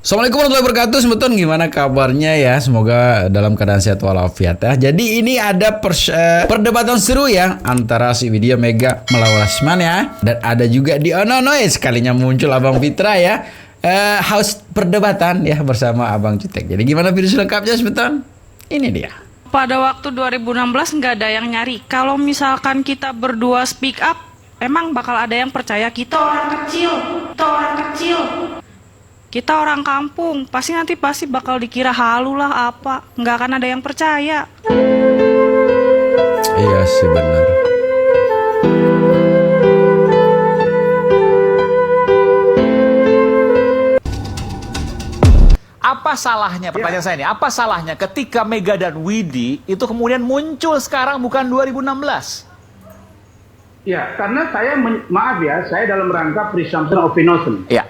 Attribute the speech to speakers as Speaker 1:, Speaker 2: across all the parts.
Speaker 1: Assalamualaikum warahmatullahi wabarakatuh. Sebetulnya gimana kabarnya ya? Semoga dalam keadaan sehat walafiat ya. Jadi ini ada perdebatan seru ya antara si Widya Mega melawan Lasman ya. Dan ada juga di Ononoy sekalinya muncul Abang Fitra ya. House perdebatan ya bersama Abang Cutek. Jadi gimana video selengkapnya sebetulnya? Ini dia.
Speaker 2: Pada waktu 2016 nggak ada yang nyari. Kalau misalkan kita berdua speak up, emang bakal ada yang percaya kita orang kecil, kita orang kampung, pasti bakal dikira halu lah apa, nggak akan ada yang percaya.
Speaker 1: Iya sih benar.
Speaker 3: Apa salahnya, pertanyaan saya ini, apa salahnya ketika Mega dan Widi itu kemudian muncul sekarang bukan 2016?
Speaker 4: Ya, karena maaf ya, saya dalam rangka presumption of innocence.
Speaker 3: Ya.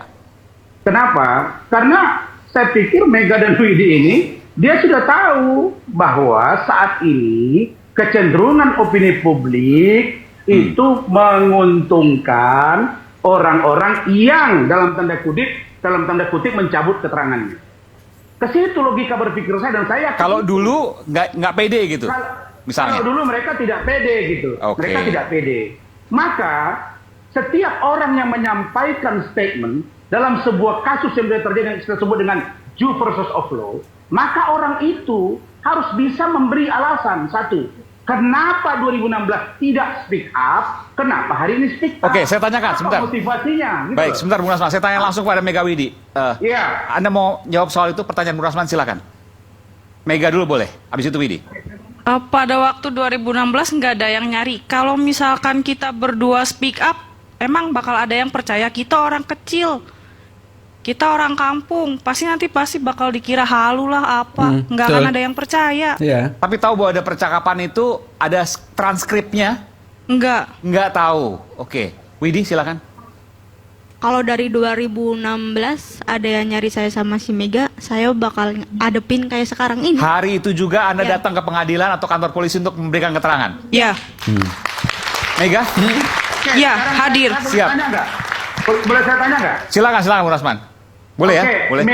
Speaker 4: Kenapa? Karena saya pikir Mega dan Widi ini, dia sudah tahu bahwa saat ini kecenderungan opini publik itu menguntungkan orang-orang yang dalam tanda kutip mencabut keterangannya. Ke situ logika berpikir saya dan saya.
Speaker 3: Kalau dulu nggak pede gitu, misalnya.
Speaker 4: Kalau dulu mereka tidak pede gitu, mereka tidak pede. Maka setiap orang yang menyampaikan statement dalam sebuah kasus yang terjadi yang kita sebut dengan due process of law, maka orang itu harus bisa memberi alasan. Satu, kenapa 2016 tidak speak up, kenapa hari ini speak up?
Speaker 3: Oke, saya tanyakan sebentar.
Speaker 4: Motivasinya. Gitu.
Speaker 3: Baik, sebentar Bung Rasman, saya tanya langsung pada Mega Widi.
Speaker 4: Iya.
Speaker 3: Anda mau jawab soal itu, pertanyaan Bung Rasman silakan. Mega dulu boleh, habis itu Widi.
Speaker 2: Pada waktu 2016 nggak ada yang nyari. Kalau misalkan kita berdua speak up, emang bakal ada yang percaya kita orang kecil, kita orang kampung, pasti bakal dikira halu lah apa, nggak akan ada yang percaya.
Speaker 1: Iya.
Speaker 3: Tapi tahu bahwa ada percakapan itu, ada transkripnya? Nggak tahu. Oke, Widi silakan.
Speaker 5: Kalau dari 2016 ada yang nyari saya sama si Mega, saya bakal adepin kayak sekarang ini.
Speaker 3: Hari itu juga Anda
Speaker 5: Ya.
Speaker 3: datang ke pengadilan atau kantor polisi untuk memberikan keterangan?
Speaker 2: Ya,
Speaker 3: Mega?
Speaker 4: Oke,
Speaker 2: Ya,
Speaker 4: sekarang
Speaker 2: hadir.
Speaker 4: saya boleh
Speaker 3: Siap.
Speaker 4: tanya nggak? Boleh saya tanya nggak?
Speaker 3: Silakan Bung Rasman. Boleh ya?
Speaker 4: Oke,
Speaker 3: Boleh.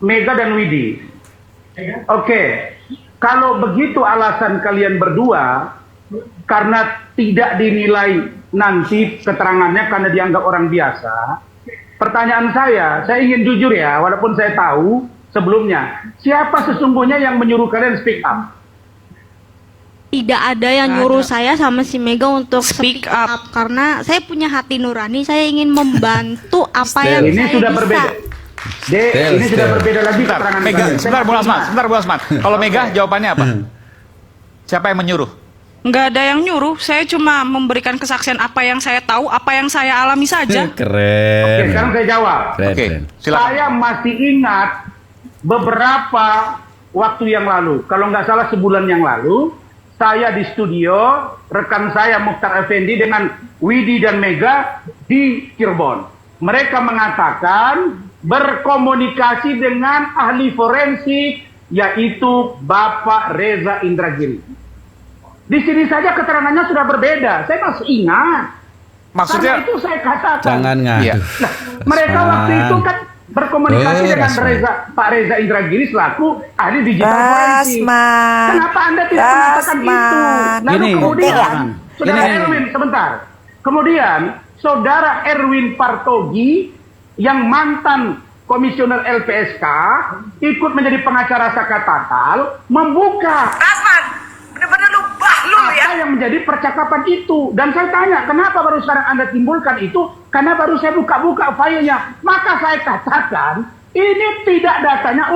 Speaker 4: Mega dan Widi. Oke, kalau begitu alasan kalian berdua karena tidak dinilai nanti keterangannya karena dianggap orang biasa. Pertanyaan saya ingin jujur ya, walaupun saya tahu sebelumnya, siapa sesungguhnya yang menyuruh kalian speak up?
Speaker 5: Tidak ada yang nyuruh saya sama si Mega untuk speak up karena saya punya hati nurani, saya ingin membantu apa yang
Speaker 4: Ini
Speaker 5: saya
Speaker 4: sudah
Speaker 5: bisa.
Speaker 4: berbeda. Ini sudah berbeda lagi
Speaker 3: Sebentar,
Speaker 4: keterangan
Speaker 3: Mega.
Speaker 4: kalian.
Speaker 3: Sebentar, Bung Rasman. Kalau Mega, jawabannya apa? Siapa yang menyuruh?
Speaker 2: nggak ada yang nyuruh. Saya cuma memberikan kesaksian apa yang saya tahu, apa yang saya alami saja.
Speaker 1: Keren.
Speaker 4: Oke, sekarang saya jawab.
Speaker 3: Oke,
Speaker 1: Keren.
Speaker 3: silakan.
Speaker 4: Saya masih ingat beberapa waktu yang lalu, kalau nggak salah sebulan yang lalu, saya di studio, rekan saya Mukhtar Effendi dengan Widi dan Mega di Cirebon. Mereka mengatakan berkomunikasi dengan ahli forensik, yaitu Bapak Reza Indragiri. Di sini saja keterangannya sudah berbeda. Saya masih ingat.
Speaker 3: Maksudnya,
Speaker 4: Karena itu saya katakan.
Speaker 1: Jangan ngadu.
Speaker 3: Iya.
Speaker 4: Nah, mereka waktu itu kan berkomunikasi dengan Pak Reza Indragiri selaku ahli digital forensik. Kenapa Anda tidak mengatakan itu? Lalu
Speaker 1: Gini,
Speaker 4: kemudian, saudara
Speaker 1: Gini.
Speaker 4: Erwin, sebentar. Kemudian, saudara Erwin Partogi yang mantan komisioner LPSK ikut menjadi pengacara Saka Tatal membuka apa yang menjadi percakapan itu. Dan saya tanya, kenapa baru sekarang Anda timbulkan itu? Karena baru saya buka-buka filenya. Maka saya katakan, ini tidak datanya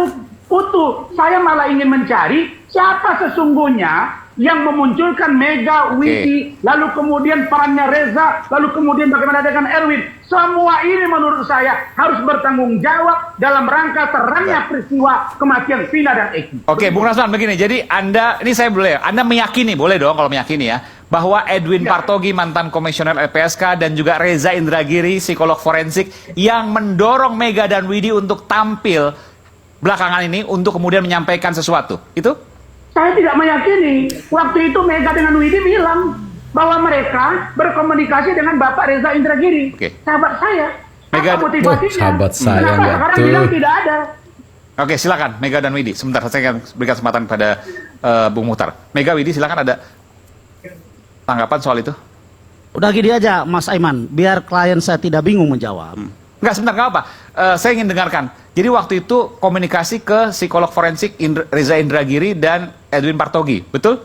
Speaker 4: utuh. Saya malah ingin mencari siapa sesungguhnya yang memunculkan Mega, Widi, lalu kemudian perannya Reza, lalu kemudian bagaimana dengan Erwin. Semua ini menurut saya harus bertanggung jawab dalam rangka terangnya peristiwa kematian Vina dan Eki.
Speaker 3: oke, Bung Rasman begini. Jadi Anda, ini saya boleh, Anda meyakini, boleh dong kalau meyakini ya, bahwa Edwin Partogi, mantan komisioner LPSK, dan juga Reza Indragiri, psikolog forensik, yang mendorong Mega dan Widi untuk tampil belakangan ini untuk kemudian menyampaikan sesuatu. Itu?
Speaker 4: Saya tidak meyakini. Waktu itu Mega dengan Widi bilang bahwa mereka berkomunikasi dengan Bapak Reza Indragiri,
Speaker 3: Oke.
Speaker 4: sahabat saya.
Speaker 3: Mega,
Speaker 4: Apa motivasinya?
Speaker 1: sahabat saya
Speaker 4: Kenapa
Speaker 1: nggak
Speaker 4: sekarang
Speaker 1: tuh?
Speaker 4: bilang tidak ada?
Speaker 3: Oke, silakan Mega dan Widi. Sebentar, saya akan berikan kesempatan pada Bung Muhtar. Mega, Widi, silakan ada tanggapan soal itu.
Speaker 6: Udah gini aja Mas Aiman, biar klien saya tidak bingung menjawab.
Speaker 3: Enggak, sebentar, nggak apa. Saya ingin dengarkan. Jadi waktu itu komunikasi ke psikolog forensik Reza Indragiri dan Edwin Partogi, betul?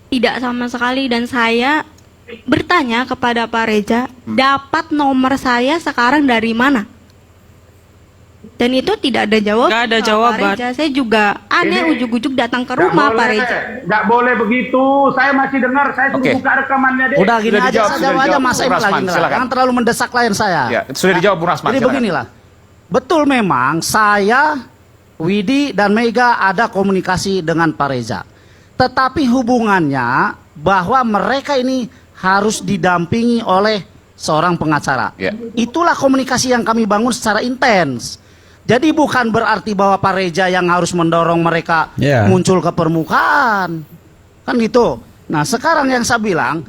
Speaker 5: Tidak sama sekali, dan saya bertanya kepada Pak Reza, dapat nomor saya sekarang dari mana? Dan itu tidak ada jawaban.
Speaker 2: Nggak ada
Speaker 5: Pak
Speaker 2: jawaban.
Speaker 5: Reza. Saya juga aneh,
Speaker 4: Ini
Speaker 5: ujuk-ujuk datang ke
Speaker 4: Nggak
Speaker 5: rumah Pak
Speaker 4: boleh,
Speaker 5: Reza.
Speaker 4: nggak boleh begitu. Saya masih dengar, saya suruh
Speaker 3: Oke.
Speaker 4: buka rekamannya deh.
Speaker 6: Udah gini
Speaker 3: Sudah
Speaker 6: aja,
Speaker 3: dijawab,
Speaker 6: saya
Speaker 3: sudah
Speaker 6: jawab aja
Speaker 3: dijawab.
Speaker 6: Mas Aiman
Speaker 3: Rasman,
Speaker 6: lagi.
Speaker 3: silakan.
Speaker 6: Jangan terlalu mendesak klien saya.
Speaker 3: Ya, sudah dijawab Bung Rasman.
Speaker 6: Jadi
Speaker 3: silakan.
Speaker 6: beginilah, betul memang saya, Widi dan Mega ada komunikasi dengan Pak Reza. Tetapi hubungannya bahwa mereka ini harus didampingi oleh seorang pengacara.
Speaker 3: Ya.
Speaker 6: Itulah komunikasi yang kami bangun secara intens. Jadi bukan berarti bahwa Pak Reza yang harus mendorong mereka
Speaker 1: Ya.
Speaker 6: muncul ke permukaan. Kan gitu. Nah, sekarang yang saya bilang,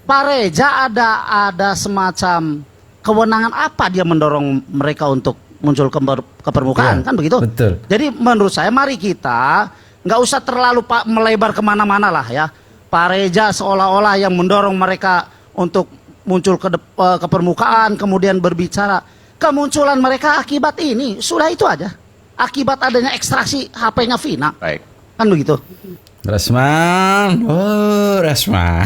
Speaker 6: Pak Reza ada semacam kewenangan apa dia mendorong mereka untuk muncul ke permukaan,
Speaker 1: Ya,
Speaker 6: kan begitu?
Speaker 1: betul.
Speaker 6: Jadi menurut saya mari kita nggak usah terlalu melebar kemana-mana lah ya. Pak Reza seolah-olah yang mendorong mereka untuk muncul ke permukaan, kemudian berbicara. Kemunculan mereka akibat ini, sudah itu aja. Akibat adanya ekstraksi HP-nya Vina,
Speaker 3: Baik.
Speaker 6: kan begitu?
Speaker 1: Rasman, oh Rasman,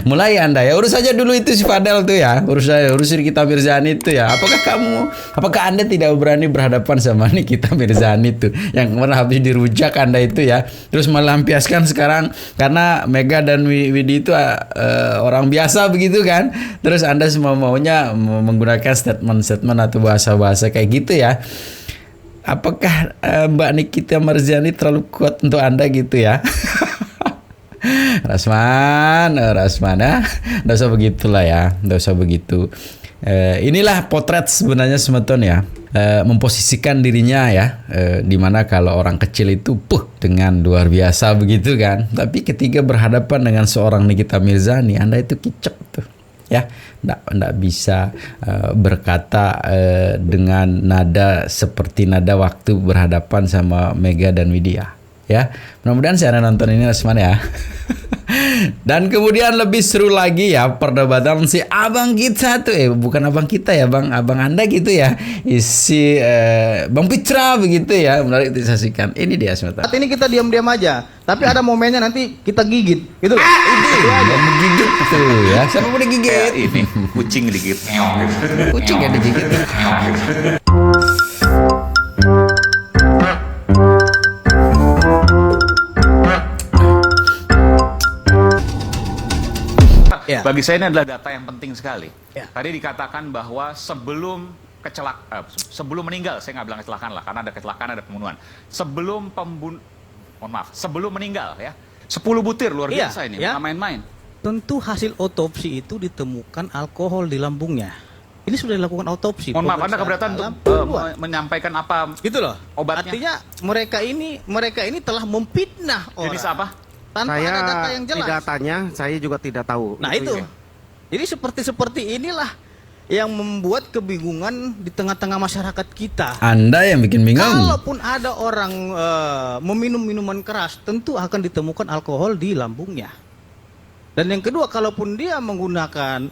Speaker 1: mulai Anda ya, urus saja dulu itu si Fadel tuh ya, urus Nikita Mirzani itu ya. Apakah Anda tidak berani berhadapan sama Nikita Mirzani itu yang kemarin habis dirujak Anda itu ya, terus melampiaskan sekarang karena Mega dan Widi itu orang biasa begitu kan, terus Anda semua maunya menggunakan statement atau bahasa-bahasa kayak gitu ya. Apakah Mbak Nikita Mirzani terlalu kuat untuk Anda gitu ya? Rasman ya, nggak usah begitulah ya, nggak usah begitu. Inilah potret sebenarnya Semeton ya, memposisikan dirinya ya, dimana kalau orang kecil itu dengan luar biasa begitu kan, tapi ketika berhadapan dengan seorang Nikita Mirzani, Anda itu kicep tuh. Ya, nggak bisa berkata dengan nada seperti nada waktu berhadapan sama Mega dan Widya. Ya, mudah-mudahan saya nonton ini Rasman ya. Dan kemudian lebih seru lagi ya perdebatan si abang kita tuh, bukan abang kita ya, abang Anda gitu ya, isi Bang Pitra begitu ya, menarik disaksikan. Ini dia sebentar.
Speaker 7: Saat ini kita diam-diam aja, tapi ada momennya nanti kita gigit, gitu loh.
Speaker 1: Bang menggigit tuh ya, siapa mau digigit?
Speaker 3: Kayak ini, kucing digigit.
Speaker 1: Kucing yang digigit.
Speaker 7: Ya.
Speaker 3: Bagi saya ini adalah data yang penting sekali.
Speaker 7: Ya.
Speaker 3: Tadi dikatakan bahwa sebelum meninggal, saya nggak bilang kecelakaan lah, karena ada kecelakaan, ada pembunuhan. Sebelum meninggal ya, 10 butir luar
Speaker 7: Iya,
Speaker 3: biasa ini,
Speaker 7: ya.
Speaker 3: nggak main-main.
Speaker 7: Tentu hasil otopsi itu ditemukan alkohol di lambungnya. Ini sudah dilakukan otopsi.
Speaker 3: Mohon maaf, Anda
Speaker 7: pemeriksaan
Speaker 3: keberatan
Speaker 7: dalam
Speaker 3: untuk
Speaker 7: keluar.
Speaker 3: menyampaikan apa
Speaker 7: Gitu loh.
Speaker 3: obatnya?
Speaker 7: Artinya mereka ini telah memfitnah orang.
Speaker 3: Jenis apa?
Speaker 7: Tanpa
Speaker 8: Saya
Speaker 7: ada data yang jelas.
Speaker 8: tidak tanya, saya juga tidak tahu.
Speaker 7: Nah itu. Jadi seperti inilah yang membuat kebingungan di tengah-tengah masyarakat kita.
Speaker 1: Anda yang bikin bingung.
Speaker 7: Kalaupun ada orang meminum minuman keras, tentu akan ditemukan alkohol di lambungnya. Dan yang kedua, kalaupun dia menggunakan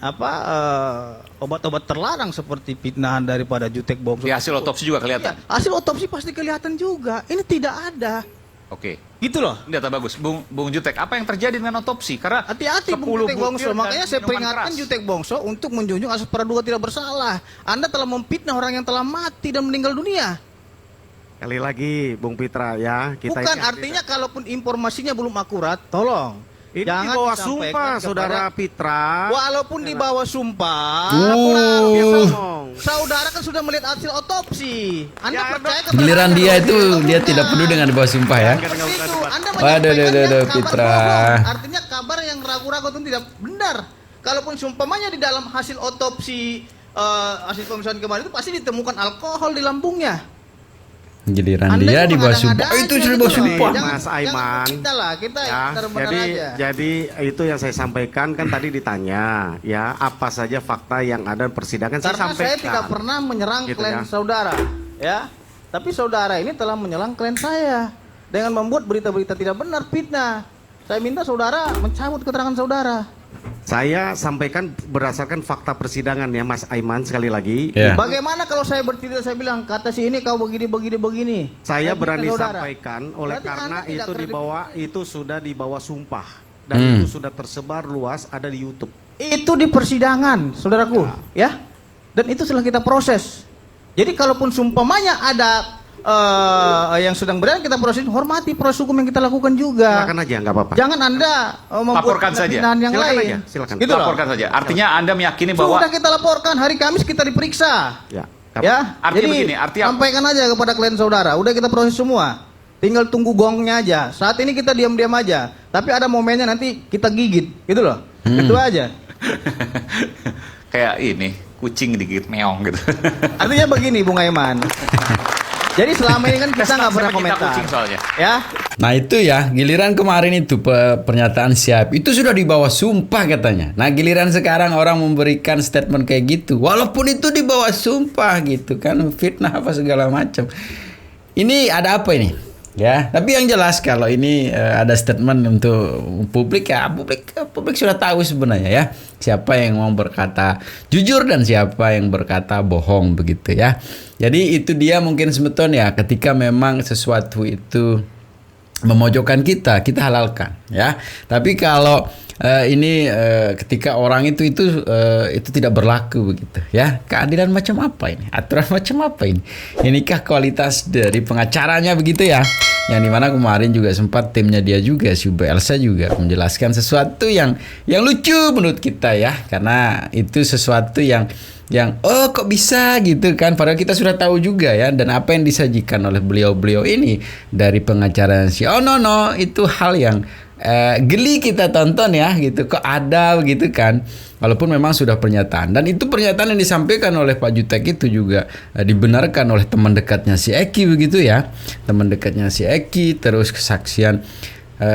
Speaker 7: obat-obat terlarang seperti fitnahan daripada jutek bongso.
Speaker 3: Di hasil otopsi juga kelihatan.
Speaker 7: Iya, hasil otopsi pasti kelihatan juga. Ini tidak ada.
Speaker 3: Oke.
Speaker 7: Gitu loh.
Speaker 3: Ini data bagus. Bung Jutek, apa yang terjadi dengan otopsi? Karena
Speaker 7: Hati-hati
Speaker 3: 10
Speaker 7: Bung Jutek
Speaker 3: butir
Speaker 7: Bongso.
Speaker 3: dan
Speaker 7: Makanya saya
Speaker 3: minuman
Speaker 7: peringatkan
Speaker 3: keras.
Speaker 7: Jutek Bongso untuk menjunjung asas praduga tidak bersalah. Anda telah memfitnah orang yang telah mati dan meninggal dunia.
Speaker 8: Sekali lagi, Bung Pitra ya. Kita
Speaker 7: Bukan,
Speaker 8: ini
Speaker 7: artinya kalaupun informasinya belum akurat, tolong.
Speaker 8: ini
Speaker 7: jangan
Speaker 8: di bawah
Speaker 7: disampaikan
Speaker 8: sumpah,
Speaker 7: kepada-
Speaker 8: Saudara Pitra.
Speaker 7: Walaupun di bawah sumpah,
Speaker 8: Dia ngomong.
Speaker 7: saudara kan sudah melihat hasil otopsi. Anda
Speaker 8: Ya,
Speaker 7: percaya kepada
Speaker 1: Giliran
Speaker 7: Anda
Speaker 1: dia
Speaker 7: dong?
Speaker 1: itu dia tidak peduli dengan bawah sumpah ya.
Speaker 7: Itu, Anda
Speaker 1: Waduh,
Speaker 7: menyampaikannya kabar
Speaker 1: Pitra.
Speaker 7: bohong. Artinya kabar yang ragu-ragu itu tidak benar. Kalaupun seumpamanya di dalam hasil otopsi hasil pemeriksaan kemarin itu pasti ditemukan alkohol di lambungnya.
Speaker 1: Giliran
Speaker 7: Anda
Speaker 1: dia
Speaker 7: ini
Speaker 1: di bawah
Speaker 7: mengada-ngada
Speaker 1: sumpah. Itu
Speaker 7: aja
Speaker 1: sudah di
Speaker 7: gitu
Speaker 1: bawah
Speaker 7: loh.
Speaker 1: sumpah.
Speaker 8: Mas Aiman.
Speaker 7: Kita lah, kita
Speaker 8: Ya,
Speaker 7: benar-benar aja.
Speaker 8: jadi itu yang saya sampaikan kan tadi ditanya ya apa saja fakta yang ada di persidangan saya
Speaker 7: Karena
Speaker 8: sampaikan.
Speaker 7: saya tidak pernah menyerang
Speaker 8: Gitu
Speaker 7: klien
Speaker 8: ya.
Speaker 7: saudara, ya. Tapi saudara ini telah menyerang klien saya dengan membuat berita-berita tidak benar, fitnah. Saya minta saudara mencabut keterangan saudara.
Speaker 8: Saya sampaikan berdasarkan fakta persidangan ya Mas Aiman sekali lagi.
Speaker 1: Ya.
Speaker 7: Bagaimana kalau saya bertindak, saya bilang kata si ini kau begini.
Speaker 8: Saya
Speaker 7: minta
Speaker 8: berani
Speaker 7: saudara.
Speaker 8: sampaikan oleh
Speaker 7: Berarti
Speaker 8: karena
Speaker 7: Anda tidak
Speaker 8: itu sudah dibawa sumpah dan itu sudah tersebar luas ada di YouTube.
Speaker 7: Itu di persidangan, saudaraku, ya. Dan itu setelah kita proses. Jadi kalaupun sumpamanya ada yang sedang berada kita proses, hormati proses hukum yang kita lakukan juga.
Speaker 8: Silakan aja nggak apa-apa.
Speaker 7: Jangan Anda membuat
Speaker 3: Laporkan saja.
Speaker 7: pembinaan yang
Speaker 8: Silakan
Speaker 7: lain.
Speaker 8: aja, silakan.
Speaker 7: Gitu loh.
Speaker 3: Laporkan saja. Artinya Anda meyakini bahwa
Speaker 7: Sudah kita laporkan, hari Kamis kita diperiksa.
Speaker 8: Ya.
Speaker 7: Ya,
Speaker 3: Artinya
Speaker 7: jadi
Speaker 3: begini, artinya-
Speaker 7: sampaikan aja kepada klien saudara. Udah kita proses semua. Tinggal tunggu gongnya aja. Saat ini kita diam-diam aja. Tapi ada momennya nanti kita gigit, gitu loh. Itu aja.
Speaker 3: kayak ini kucing digigit meong gitu.
Speaker 7: Artinya begini, Bung Aiman. Jadi selama ini kan kita nggak pernah
Speaker 3: Pecinta
Speaker 7: komentar.
Speaker 3: kucing soalnya.
Speaker 7: Ya,
Speaker 1: Nah itu ya, giliran kemarin itu pernyataan Syahib itu sudah di bawah sumpah katanya. Nah giliran sekarang orang memberikan statement kayak gitu, walaupun itu di bawah sumpah gitu kan, fitnah apa segala macam. Ini ada apa ini? Ya, tapi yang jelas kalau ini ada statement untuk publik ya, publik sudah tahu sebenarnya ya siapa yang mau berkata jujur dan siapa yang berkata bohong begitu ya. Jadi itu dia mungkin sebetulnya ketika memang sesuatu itu memojokkan kita halalkan ya. Tapi kalau ketika orang itu tidak berlaku begitu ya. Keadilan macam apa ini? Aturan macam apa ini? Inikah kualitas dari pengacaranya begitu ya? Yang dimana kemarin juga sempat timnya dia juga si Bu Elsa juga menjelaskan sesuatu yang lucu menurut kita ya, karena itu sesuatu yang oh kok bisa gitu kan, padahal kita sudah tahu juga ya. Dan apa yang disajikan oleh beliau ini dari pengacara si no itu hal yang geli kita tonton ya gitu, kok ada begitu kan, walaupun memang sudah pernyataan. Dan itu pernyataan yang disampaikan oleh Pak Jutek itu juga dibenarkan oleh teman dekatnya si Eki begitu ya, teman dekatnya si Eki. Terus kesaksian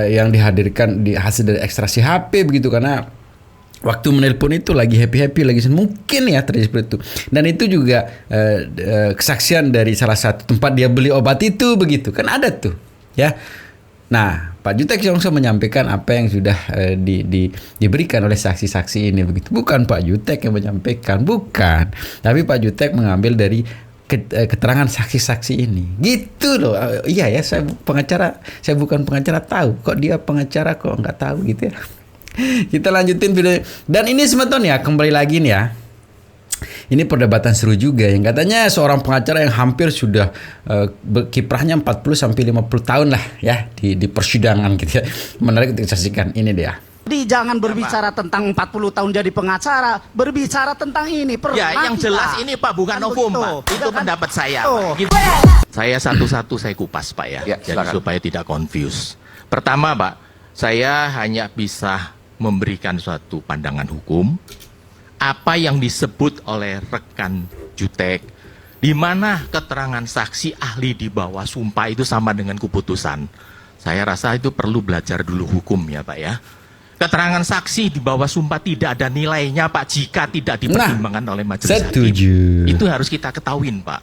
Speaker 1: yang dihadirkan di hasil dari ekstraksi HP begitu, karena waktu menelpon itu lagi happy lagi mungkin ya terjadi seperti itu. Dan itu juga kesaksian dari salah satu tempat dia beli obat itu begitu kan, ada tuh ya. Nah, Pak Jutek langsung menyampaikan apa yang sudah diberikan oleh saksi-saksi ini begitu. Bukan Pak Jutek yang menyampaikan, bukan. Tapi Pak Jutek mengambil dari keterangan saksi-saksi ini. Gitu loh. Iya ya, saya bukan pengacara, tahu. Kok dia pengacara kok nggak tahu gitu ya. Kita lanjutin video. Dan ini sebetulnya kembali lagi nih ya. Ini perdebatan seru juga yang katanya seorang pengacara yang hampir sudah kiprahnya 40 sampai 50 tahun lah ya di persidangan gitu ya. Menarik untuk disaksikan ini dia.
Speaker 6: Jadi jangan berbicara tentang 40 tahun jadi pengacara, berbicara tentang ini.
Speaker 9: Ya, yang
Speaker 6: kita.
Speaker 9: jelas ini Pak bukan
Speaker 6: Kan
Speaker 9: novum
Speaker 6: begitu.
Speaker 9: Pak. Itu
Speaker 6: Tidak kan?
Speaker 9: pendapat saya.
Speaker 6: Oh.
Speaker 9: Pak. Gitu. Saya satu-satu saya kupas Pak ya.
Speaker 3: Ya,
Speaker 9: Jadi
Speaker 3: silakan.
Speaker 9: supaya tidak confuse. Pertama Pak, saya hanya bisa memberikan suatu pandangan hukum. Apa yang disebut oleh rekan Jutek, di mana keterangan saksi ahli di bawah sumpah itu sama dengan keputusan. Saya rasa itu perlu belajar dulu hukum ya Pak ya. Keterangan saksi di bawah sumpah tidak ada nilainya Pak jika tidak dipertimbangkan oleh majelis
Speaker 1: setuju.
Speaker 9: hakim. Itu harus kita ketahuin Pak.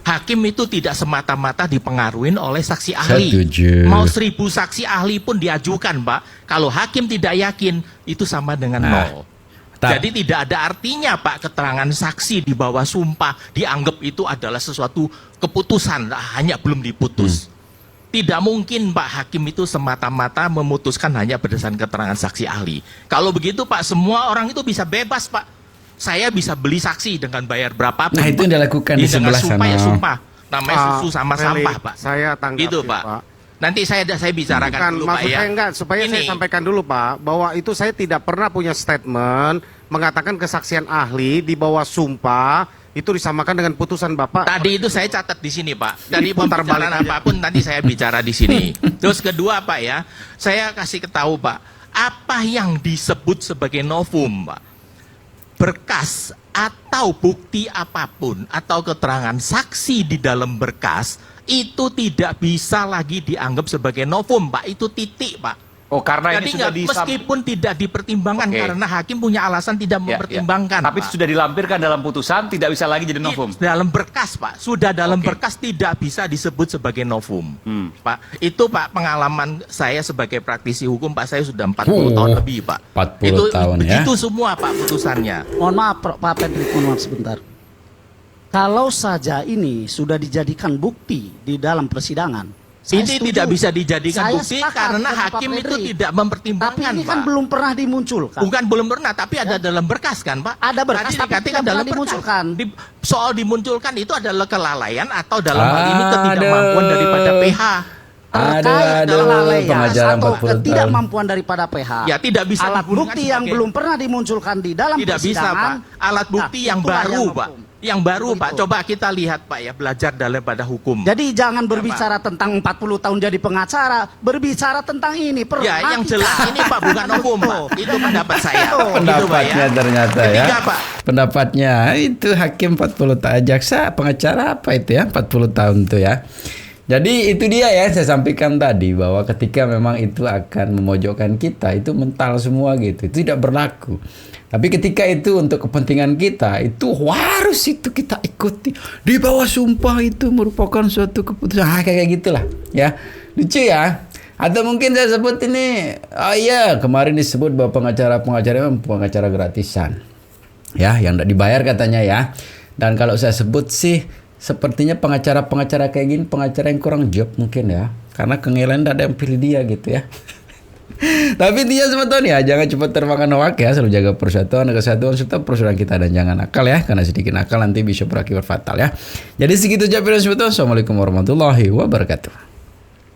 Speaker 9: Hakim itu tidak semata-mata dipengaruhi oleh saksi ahli.
Speaker 1: Setuju.
Speaker 9: Mau 1000 saksi ahli pun diajukan Pak. Kalau hakim tidak yakin, itu sama dengan nol. Jadi tidak ada artinya Pak keterangan saksi di bawah sumpah dianggap itu adalah sesuatu keputusan, hanya belum diputus. Tidak mungkin Pak hakim itu semata-mata memutuskan hanya berdasarkan keterangan saksi ahli. Kalau begitu Pak, semua orang itu bisa bebas Pak. Saya bisa beli saksi dengan bayar berapapun.
Speaker 1: Nah, itu yang dilakukan di
Speaker 9: dengan
Speaker 1: sebelah
Speaker 9: sumpah ya
Speaker 1: sana.
Speaker 9: sumpah. Namanya susu sama
Speaker 8: Meli,
Speaker 9: sampah Pak.
Speaker 8: Saya tanggapi
Speaker 9: Gitu Pak. Nanti saya bicarakan
Speaker 8: Bukan,
Speaker 9: dulu Pak
Speaker 8: maksud
Speaker 9: ya.
Speaker 8: saya enggak, supaya saya sampaikan dulu Pak, bahwa itu saya tidak pernah punya statement mengatakan kesaksian ahli di bawah sumpah itu disamakan dengan putusan Bapak.
Speaker 9: Tadi itu saya catat di sini Pak. Dari
Speaker 8: Putar balik
Speaker 9: pembicaraan
Speaker 8: aja.
Speaker 9: apapun nanti saya bicara di sini. Terus kedua Pak ya, saya kasih ketahui Pak, apa yang disebut sebagai novum Pak? Berkas atau bukti apapun atau keterangan saksi di dalam berkas itu tidak bisa lagi dianggap sebagai novum, Pak. Itu titik, Pak.
Speaker 3: Oh, karena
Speaker 9: Jadi
Speaker 3: ini sudah
Speaker 9: meskipun tidak dipertimbangkan
Speaker 3: Oke.
Speaker 9: karena hakim punya alasan tidak mempertimbangkan.
Speaker 3: Tapi
Speaker 9: Pak.
Speaker 3: sudah dilampirkan dalam putusan, tidak bisa lagi jadi novum.
Speaker 9: Dalam berkas, Pak. Sudah dalam
Speaker 3: Oke.
Speaker 9: berkas tidak bisa disebut sebagai novum. Pak, itu Pak pengalaman saya sebagai praktisi hukum, Pak. Saya sudah 40 tahun lebih, Pak.
Speaker 1: 40
Speaker 9: itu
Speaker 1: tahun ya.
Speaker 9: begitu semua, Pak, putusannya.
Speaker 6: Mohon maaf Pak Pedri, mohon maaf sebentar. Kalau saja ini sudah dijadikan bukti di dalam persidangan, saya
Speaker 9: Ini
Speaker 6: setuju.
Speaker 9: tidak bisa dijadikan
Speaker 6: Saya
Speaker 9: bukti
Speaker 6: sepakat
Speaker 9: karena
Speaker 6: dengan Pak
Speaker 9: hakim itu
Speaker 6: Pedri.
Speaker 9: tidak
Speaker 6: Tapi
Speaker 9: mempertimbangkan,
Speaker 6: ini kan
Speaker 9: Pak.
Speaker 6: belum pernah dimunculkan.
Speaker 9: Bukan belum pernah, tapi ada dalam berkas kan, Pak?
Speaker 6: Ada berkas,
Speaker 9: Tadi
Speaker 6: tapi
Speaker 9: dikatakan
Speaker 6: tidak
Speaker 9: dalam
Speaker 6: pernah
Speaker 9: berkas.
Speaker 6: dimunculkan.
Speaker 9: Soal dimunculkan itu adalah kelalaian atau dalam hal ini ketidakmampuan
Speaker 1: Aduh.
Speaker 9: daripada PH.
Speaker 6: Terkait
Speaker 1: Aduh,
Speaker 6: kelalaian
Speaker 1: pengajaran
Speaker 6: atau
Speaker 1: 40 tahun.
Speaker 6: ketidakmampuan daripada PH.
Speaker 9: Ya, tidak bisa
Speaker 6: alat
Speaker 9: digunakan
Speaker 6: bukti yang
Speaker 9: sebagai-
Speaker 6: belum pernah dimunculkan di dalam
Speaker 9: Tidak bisa,
Speaker 6: persidangan.
Speaker 9: Pak. Alat bukti
Speaker 6: Nah,
Speaker 9: yang
Speaker 6: itulah
Speaker 9: baru,
Speaker 6: yang
Speaker 9: Pak.
Speaker 6: hukum.
Speaker 9: Yang baru,
Speaker 6: Begitu.
Speaker 9: Pak. Coba kita lihat, Pak, ya, belajar daripada hukum.
Speaker 6: Jadi jangan berbicara tentang 40 tahun jadi pengacara, berbicara tentang ini.
Speaker 9: Ya, yang jelas ini, Pak, bukan novum, Pak. Itu pendapat saya. Gitu, Pak,
Speaker 1: Pendapatnya
Speaker 9: ya.
Speaker 1: ternyata
Speaker 9: Ketiga,
Speaker 1: ya.
Speaker 9: Pak.
Speaker 1: Pendapatnya itu hakim 40 tahun, jaksa pengacara apa itu ya 40 tahun tuh ya. Jadi itu dia ya saya sampaikan tadi bahwa ketika memang itu akan memojokkan kita itu mental semua gitu. Itu tidak berlaku. Tapi ketika itu untuk kepentingan kita itu harus itu kita ikuti. Di bawah sumpah itu merupakan suatu keputusan kayak gitulah ya. Lucu ya. Atau mungkin saya sebut ini, oh iya kemarin disebut bahwa pengacara-pengacara memang pengacara gratisan. Ya, yang tidak dibayar katanya ya. Dan kalau saya sebut sih sepertinya pengacara-pengacara kayak gini pengacara yang kurang job mungkin ya. Karena kengelan tidak ada yang pilih dia gitu ya. Tapi dia sebetulnya jangan cepat termakan hoak ya, selalu jaga persatuan, kesatuan serta persaudaraan kita dan jangan nakal ya, karena sedikit nakal nanti bisa berakibat fatal ya. Jadi segitu aja video sebetulnya. Assalamualaikum warahmatullahi wabarakatuh.